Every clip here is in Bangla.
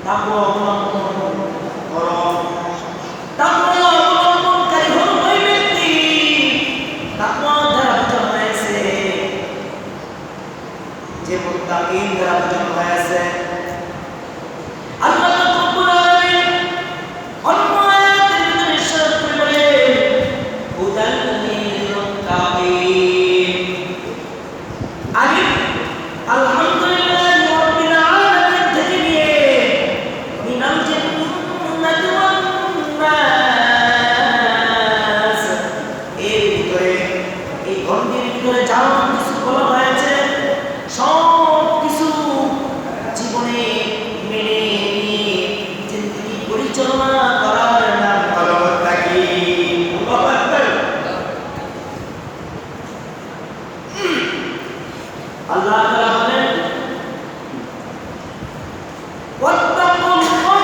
তাকওয়া অবলম্বন করো। তাকওয়া অবলম্বনকারী হলো ওই ব্যক্তি, তাকওয়া দ্বারা বোঝানো হয়েছে যে মুত্তাকিন দ্বারা বোঝানো হয়েছে আল্লাহ রাব্বুল আলামিন অন্য আয়াতের ভিতরে ইরশাদ করে বলেন হুদাল লিল মুত্তাকিন। আলিফ আলহামদুলিল্লাহি রাব্বিল আলামিন থেকে নিয়ে মিনাল জিন্নাতি ওয়ান নাস এর ভিতরে এই গণ্ডির ভিতরে যা কিছু বলা হয়েছে সব কিছু জীবনে মেনে নিয়ে জিন্দেগি পরিচালনা করার নাম হলো মুত্তাকিন। আল্লাহু আকবার। আল্লাহ তাআলা বলেন ওয়াত্তাকুল্লাহ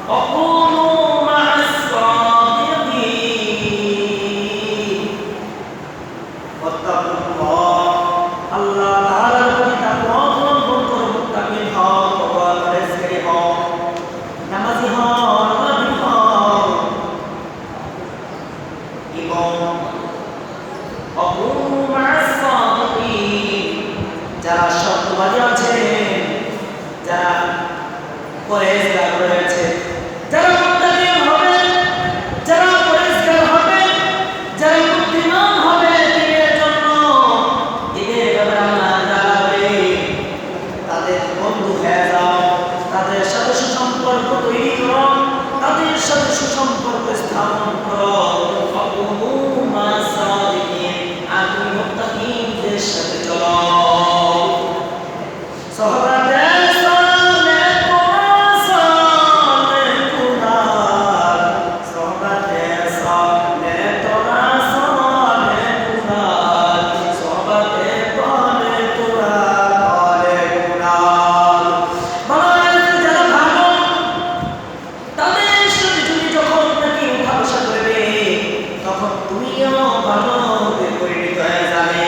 ওয়া কুনু মা'আস সাদিকিন। ওয়াত্তাকুল্লাহ আল্লাহ তাআলার প্রতি তাকওয়া অবলম্বন করো, মুত্তাকিন হও, তওবা পরহেজগারী হও, নামাজি হও, আল্লাহী হও এবং ওয়া কুনু মা'আস সাদিকিন যারা সত্যবাদী আছে, যারা পরহেজগার রয়েছে, যারা মুত্তাকিন হবে, যারা পরহেজগার হবে, যারা বুদ্ধিমান হবে দিনের জন্য, দিনের ব্যাপারে আল্লাহ তাআলা বলে তাদের বন্ধু হয়ে যাও, তাদের সাথে সুসম্পর্ক তৈরি করো, তাদের সাথে সুসম্পর্ক স্থাপন করো। ফাকুনু মা'আস সাদিকিন, আর তুমি মুত্তাকিনদের সাথে চলো। সাহাবাতে সালে তোরা সালে কুনার, সাহাবাতে সালে তোরা সালে কুনার, সাহাবাতে পালে তোরা পালে কুনার। বাংলাদেশে যারা ভালো তাদের সাথে তুমি যখন নাকি উঠা বসা করবে তখন তুমিও ভালো পরিণত হয়ে যাবে।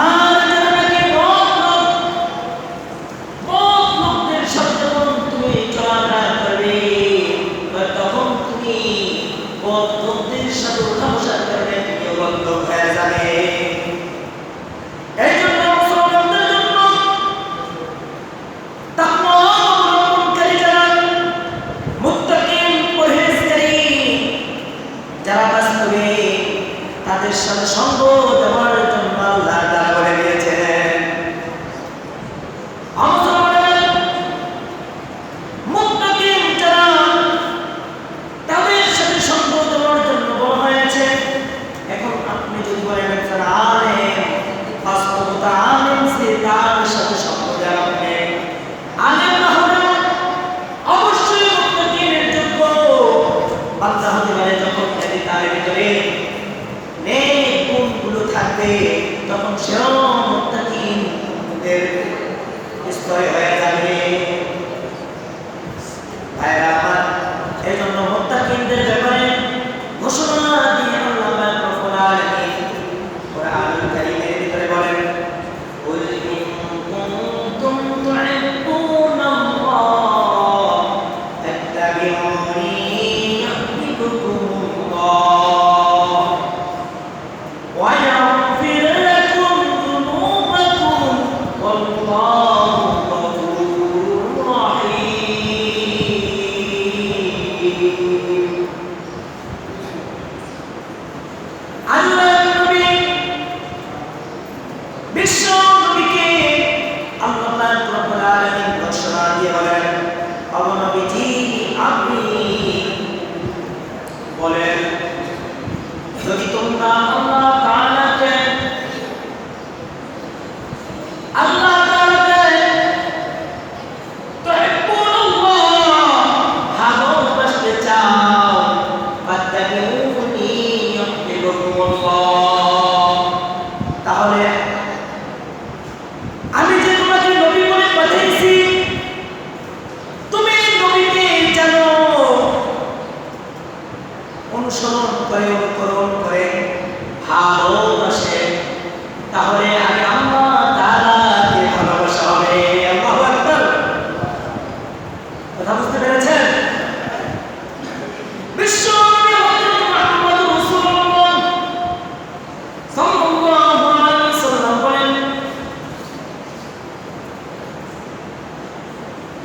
আর যারা নাকি লোকদের সাথে যখন তুমি চলাফেরা করবে তখন তুমি লোকদের সাথে উঠা বসা করবে, তুমিও বদ্ধ হয়ে যাবে। এই জন্য মুসলমানদের জন্য তাকওয়া অবলম্বনকারী যারা মুত্তাকিন পরহেজগারী যারা বাস্তবে তাদের সাথে সঙ্গ দেওয়ার জন্য আল্লাহ তাআলা বলে দিয়েছেন। মুসলমানদের মুত্তাকিন যারা তাদের সাথে সঙ্গ দেওয়ার জন্য বলা হয়েছে। এখন আপনি যদি বলেন একজন আলেম, বাস্তবতা আলেম সে তার সাথে সঙ্গ দেওয়া হবে, আলেম না হলে অবশ্যই মুত্তাকিনের যোগ্য বান্দা হতে পারে যখন যদি তার ভিতরে নেক গুণগুলো থাকবে তখন সেও মুত্তাকিনদের স্তরে হয়ে যাবে। ভাইরা আমার, এই জন্য মুত্তাকিনদের ব্যাপারে ঘোষণা দিয়ে আল্লাহ রাব্বুল আলামিন কোরআনুল কারীমের ভিতরে বলেন কুল ইন কুনতুম তুহিব্বুনাল্লাহ ফাত্তাবিউনি ইউহ্বিবকুমুল্লাহ ওয়া ইয়াগফির লাকুম যুনুবাকুম ওয়াল্লাহু গফুরুর রাহিম। আল্লাহ নবী বিশ্ব নবীকে আল্লাহ রাব্বুল আলামিন ঘোষণা দিয়ে বলেন, ও নবীজি আপনি বলেন যদি তোমরা আল্লাহ তাআলাকে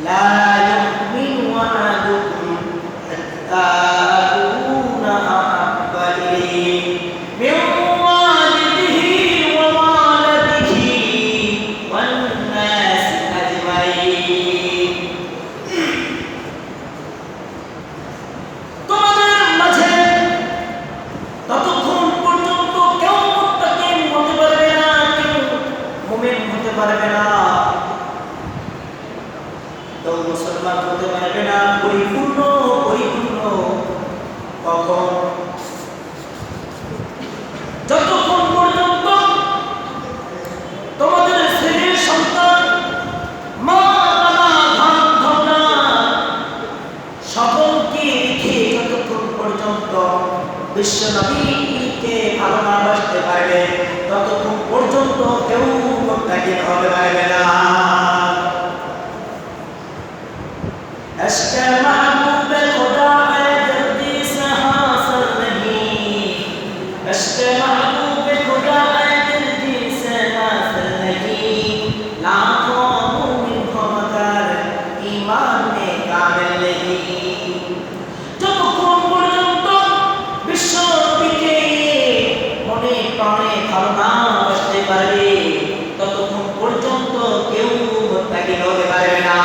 লা ইউমিনু আহাদুকুম হাত্তা আকুনা আহাব্বা ইলাইহি মিন ওয়ালিদিহি ওয়া ওয়ালাদিহি ওয়ান নাসি আজমাইন। তোমাদের মাঝে ততক্ষণ পর্যন্ত কেউ মুত্তাকি হতে পারবে না, কেউ মুমিন হতে পারবে না, কেউ মুসলমান হতে পারবে না পরিপূর্ণ কখন? যতক্ষণ পর্যন্ত তোমাদের ছেলের সন্তান মা বাবা ধান ধনা সকলকে রেখে যতক্ষণ পর্যন্ত বিশ্ব নবীকে ভালো না বাসতে পারবে ততক্ষণ পর্যন্ত কেউ মুত্তাকি হতে পারবে না। अश्क महबूब खुदा है दर्दी से हासिल नहीं, अश्क महबूब खुदा है दर्दी से हासिल नहीं, लाखों मुमिन को मगर ईमान में कामिल नहीं। যতক্ষণ পর্যন্ত বিশ্ব নবীকে মনে প্রাণে ভালো না বাসতে পারবে ততক্ষণ পর্যন্ত কেউ মুত্তাকি হতে পারবে না।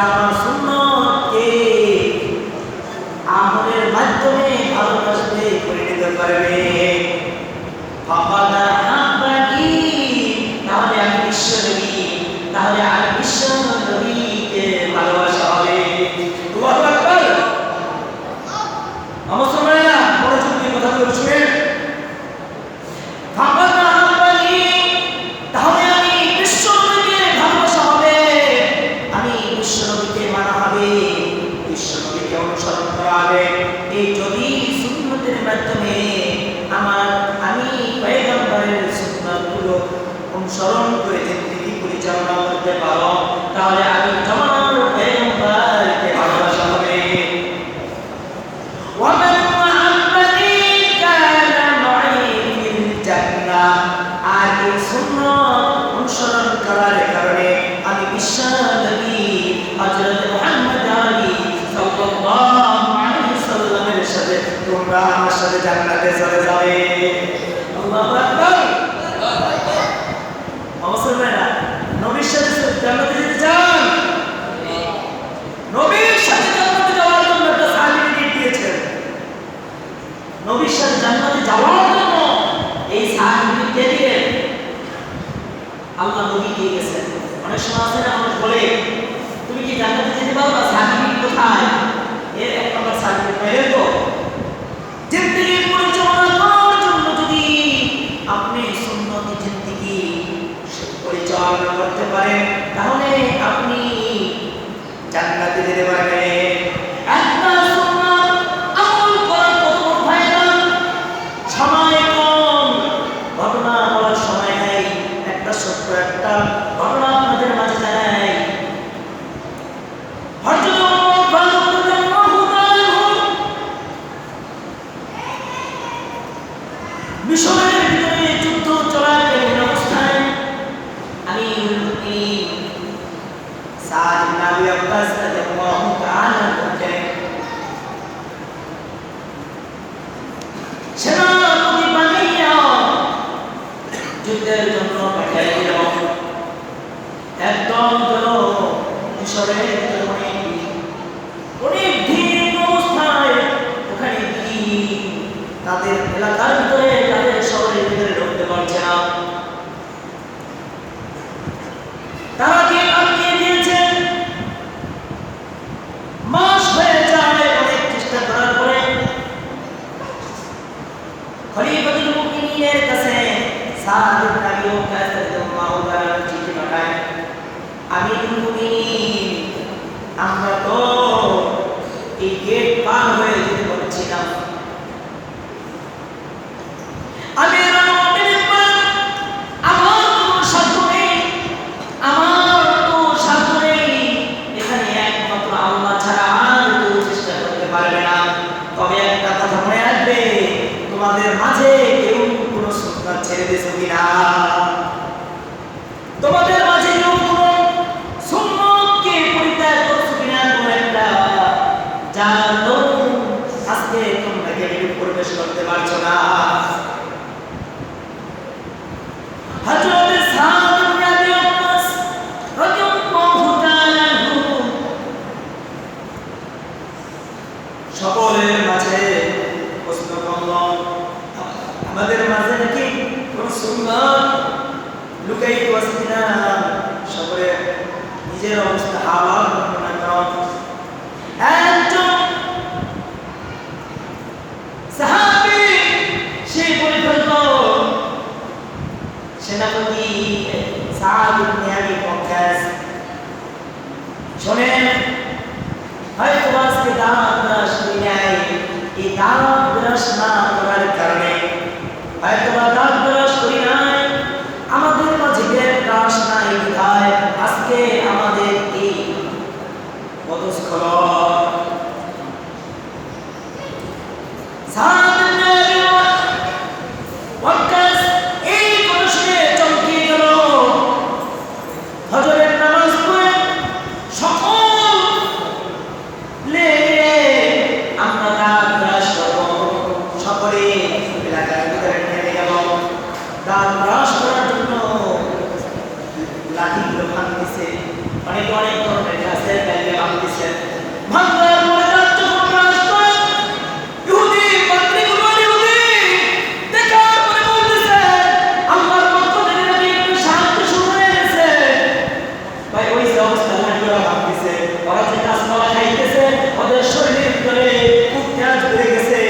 আমার সুন্নতকে আমলের মাধ্যমে ভালোবাসতে পরিণত করবে ফাকাদ আহাব্বানি, তাহলে আমি বিশ্ব নবী, তাহলে আমি বিশ্ব নবীকে ভালোবাসা হবে। আল্লাহু আকবার। আমার সোনারা মনোযোগ দিয়ে কথা বলে শুনেন। ফাকাদ আহাব্বানি, তাহলে আমি বিশ্ব নবীকে ভালোবাসা হবে, আমি বিশ্ব নবীকে মানা হবে, বিশ্ব নবীকে অনুসরণ করা হবে। এই যদি সুন্নতের মাধ্যমে আমি পয়গম্বরের সুন্নাতগুলো অনুসরণ করে জিন্দেগি পরিচালনা করতে পারো তাহলে আমি তোমার পয়গম্বরকে ভালোবাসা হবে। ওয়ামান আহাব্বানি কানা মাই ফিল জান্নাহ, আর এই সুন্নাত অনুসরণ করার কারণে আমি বিশ্ব নবী হযরত মুহাম্মদ আলী সাল্লাল্লাহু আলাইহি সাল্লামের সাথে তোমরা আমার সাথে জান্নাতে চলে যাবে। আল্লাহু আকবার। মুসলমানরা নবীর সাথে জান্নাতে যেতে চান? নবীর সাথে জান্নাতে যাওয়ার জন্য একটা সার্টিফিকেট দিয়েছেন। নবীর সাথে জান্নাতে যাওয়ার জন্য এই সার্টিফিকেট কে দিলেন? আল্লাহ নবী দিয়ে গেছেন। অনেক সময় আছে না, মানুষ বলে তুমি কি জান্নাতে যেতে পারবা, সার্টিফিকেট কোথায়? এর এক নম্বর সার্টিফিকেট পেলে তো জিন্দেগি পরিচালনা করার জন্য যদি আপনি সুন্নতি জিন্দেগি পরিচালনা করতে পারেন তাহলে আপনি জান্নাতে যেতে পারবেন। একটা সুন্নাত আমল করার কত বড় ফায়দা! সময় কম, ঘটনা বলার সময় নেই, একটা ছোট্ট একটা ঘটনা আপনাদের মাঝে জানাই। মিশরের ভিতরে যুদ্ধ চলাকালীন অবস্থায় আমিরুল মুমিনিন সাদ ইবনে আবি ওয়াক্কাস রাদিয়াল্লাহু তাআলা বলেন, সেনাপতি বানিয়া যুদ্ধের জন্য পাঠিয়ে দিল। একদম হলো মিশরের ভিতরে অনেক ভিড় অবস্থায় ওখানে কি তাদের এলাকার ভিতরে তাদের শহরের ভিতরে ঢুকতে পারছে না। তারা কি আটকে দিয়েছে, মাস হয়ে যায়। অনেক চেষ্টা করার পরে খলিফাতুল তোমাদের মাঝে কেউ কোনো সুন্নাত ছেড়ে দিয়েছো কিনা? তোমাদের মাঝে কেউ কোনো সুন্নতকে পরিত্যাগ করছো কিনা? তোমরা জানো আজকে তোমরা কেউ প্রবেশ করতে পারছো না। হযরত সাদ ইবনে আবি ওয়াক্কাস রাদিয়াল্লাহু তাআলা আনহু সকলের মাঝে প্রশ্ন করল, আমাদের মাঝে নাকি কোন সুন্নাত লুকায়িত আছে কিনা? সকলে নিজের অবস্থা হাওয়া বর্ণনা করেন। একজন সাহাবী সে বলে ফেলল, সেনাপতি সাদ ইবনে আবি ওয়াক্কাস, শোনেন, হয়তো আজকে দাঁত ব্রাশ করি নাই, এই দাঁত ব্রাশ না করার কারণে হয়তো দাঁত ব্রাশ করি নাই, আমাদের মাঝে ব্রাশ নাই বিধায় আজকে আমাদের এই পদস্খলন। সাদ ইবনে আবি ওয়াক্কাস এই কথা শুনে চমকে গেল। হযরত নামাজ পড়ে সকলে আমরা দাঁত ব্রাশ করব, সকলে এলাকার ভিতরে নেমে গেল। দাঁত ব্রাশ করার জন্য লাঠিগুলো ভাঙতেছে, অনেক অনেক ধরনের গাছের ডালে ভাঙতেছে। ভাঙার পরে দাঁত যখন ব্রাশ করে ইহুদি পাদ্রীগুলো ইহুদি দেখার পরে বলতেছে, আল্লাহর পক্ষ থেকে নাকি একটু শান্তি শুরু হয়ে গেছে। ভাই ওই যে অবস্থা লাঠিগুলো ভাঙতেছে, ওরা যে গাছপালা খাইতেছে, ওদের শরীরের ভিতরে খুব তেজ বেড়ে গেছে,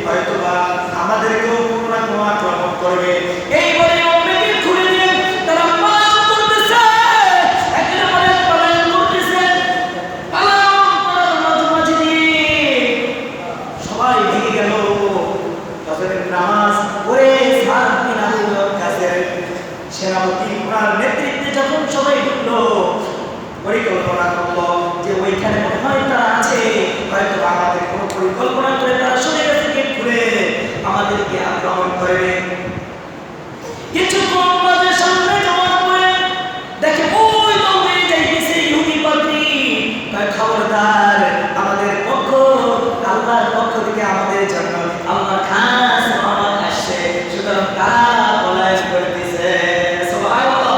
হয়তো বা আমাদেরকেও কোনো না কোনো আক্রমণ করবে। এই বলে অনেকে ঘুরে দিয়ে তারা পালায়ন করতেছে, একের পর এক পালায়ন করতেছে। পালায়ন করার মাঝামাঝি দিয়ে সবাই ভেঙে গেল। ফজরের নামাজ পড়ে সাদ বিন আবি ওয়াক্কাসের সেনাপতি ওনার নেতৃত্বে যখন সবাই ঢুকলো, পরিকল্পনা করলো যে ওইখানে মনে হয় তারা আছে, হয়তো আমাদের কোনো পরিকল্পনা করে তারা সরে গেছে গেট খুলে আমাদেরকে আক্রমণ করবে। কিছুক্ষণ বাদে সামনে যাওয়ার পরে দেখে ওই দৌড়ে যাইতেছে ইহুদি পাদ্রী। খবরদার, আমাদের পক্ষ আল্লাহর পক্ষ থেকে আমাদের জন্য আল্লাহর খাস রহমত আসছে, সুতরাং তারা পলায়ন করতেছে। সুবহানাল্লাহ।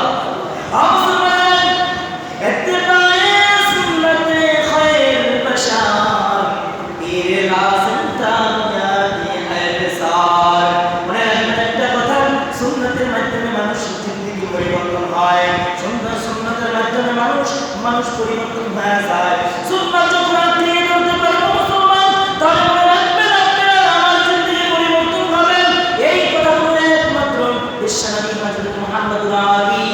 মানুষ পরিবর্তন হয়ে যায়। সুন্নাত যখন আপনি করতে পারবেন মুসলমান, তাহলে মনে রাখবেন আপনারা আমার জিন্দেগি পরিবর্তন হবে। এই কথা বলে একমাত্র বিশ্বনবী হযরত মুহাম্মদুর আলী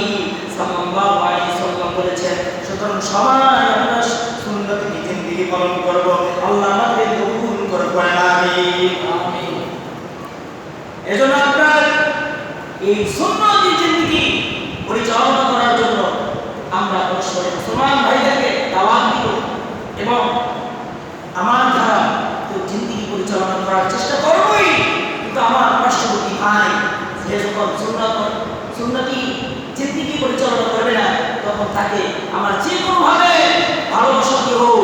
সাল্লাল্লাহু আলাইহি ওয়াসাল্লাম বলেছেন। সুতরাং সবাই আমরা সুন্নতে জিন্দেগি পালন করব। আল্লাহ আমাদের কবুল করবেন, আমিন আমিন। এজন্য আপনার এই সুন্নতি জিন্দেগি পরিচালনা করার জন্য আমরা অবশ্যই মুসলমান ভাইদেরকে দাওয়াত দিব এবং আমার দ্বারা তো জিন্দেগি পরিচালনা করার চেষ্টা করবই। কিন্তু আমার পার্শ্ববর্তী ভাই যে যখন সুন্নতি জিন্দেগি পরিচালনা করবে না, তখন তাকে আমার যে কোনোভাবে ভালোবাসা দিয়ে হোক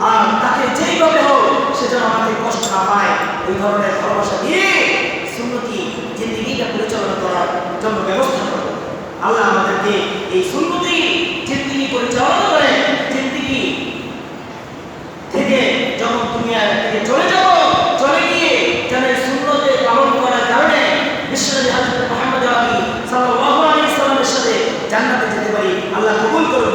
আর তাকে যেইভাবে হোক সে যেন আমাকে কষ্ট না পায়, ওই ধরনের ভালোবাসা দিয়ে সুন্নতি জিন্দেগিটা পরিচালনা করার জন্য ব্যবস্থা করব। আল্লাহ আমাদেরকে এই সুন্নতি জিন্দেগি পরিচালনা করে জিন্দেগি থেকে যখন দুনিয়া থেকে চলে যাব, চলে গিয়ে যেন সুন্নতে পালন করার কারণে বিশ্বনবী হযরত মুহাম্মদ সাল্লাল্লাহু আলাইহি ওয়াসাল্লামের সাথে জান্নাতে যেতে পারি। আল্লাহ কবুল করুন।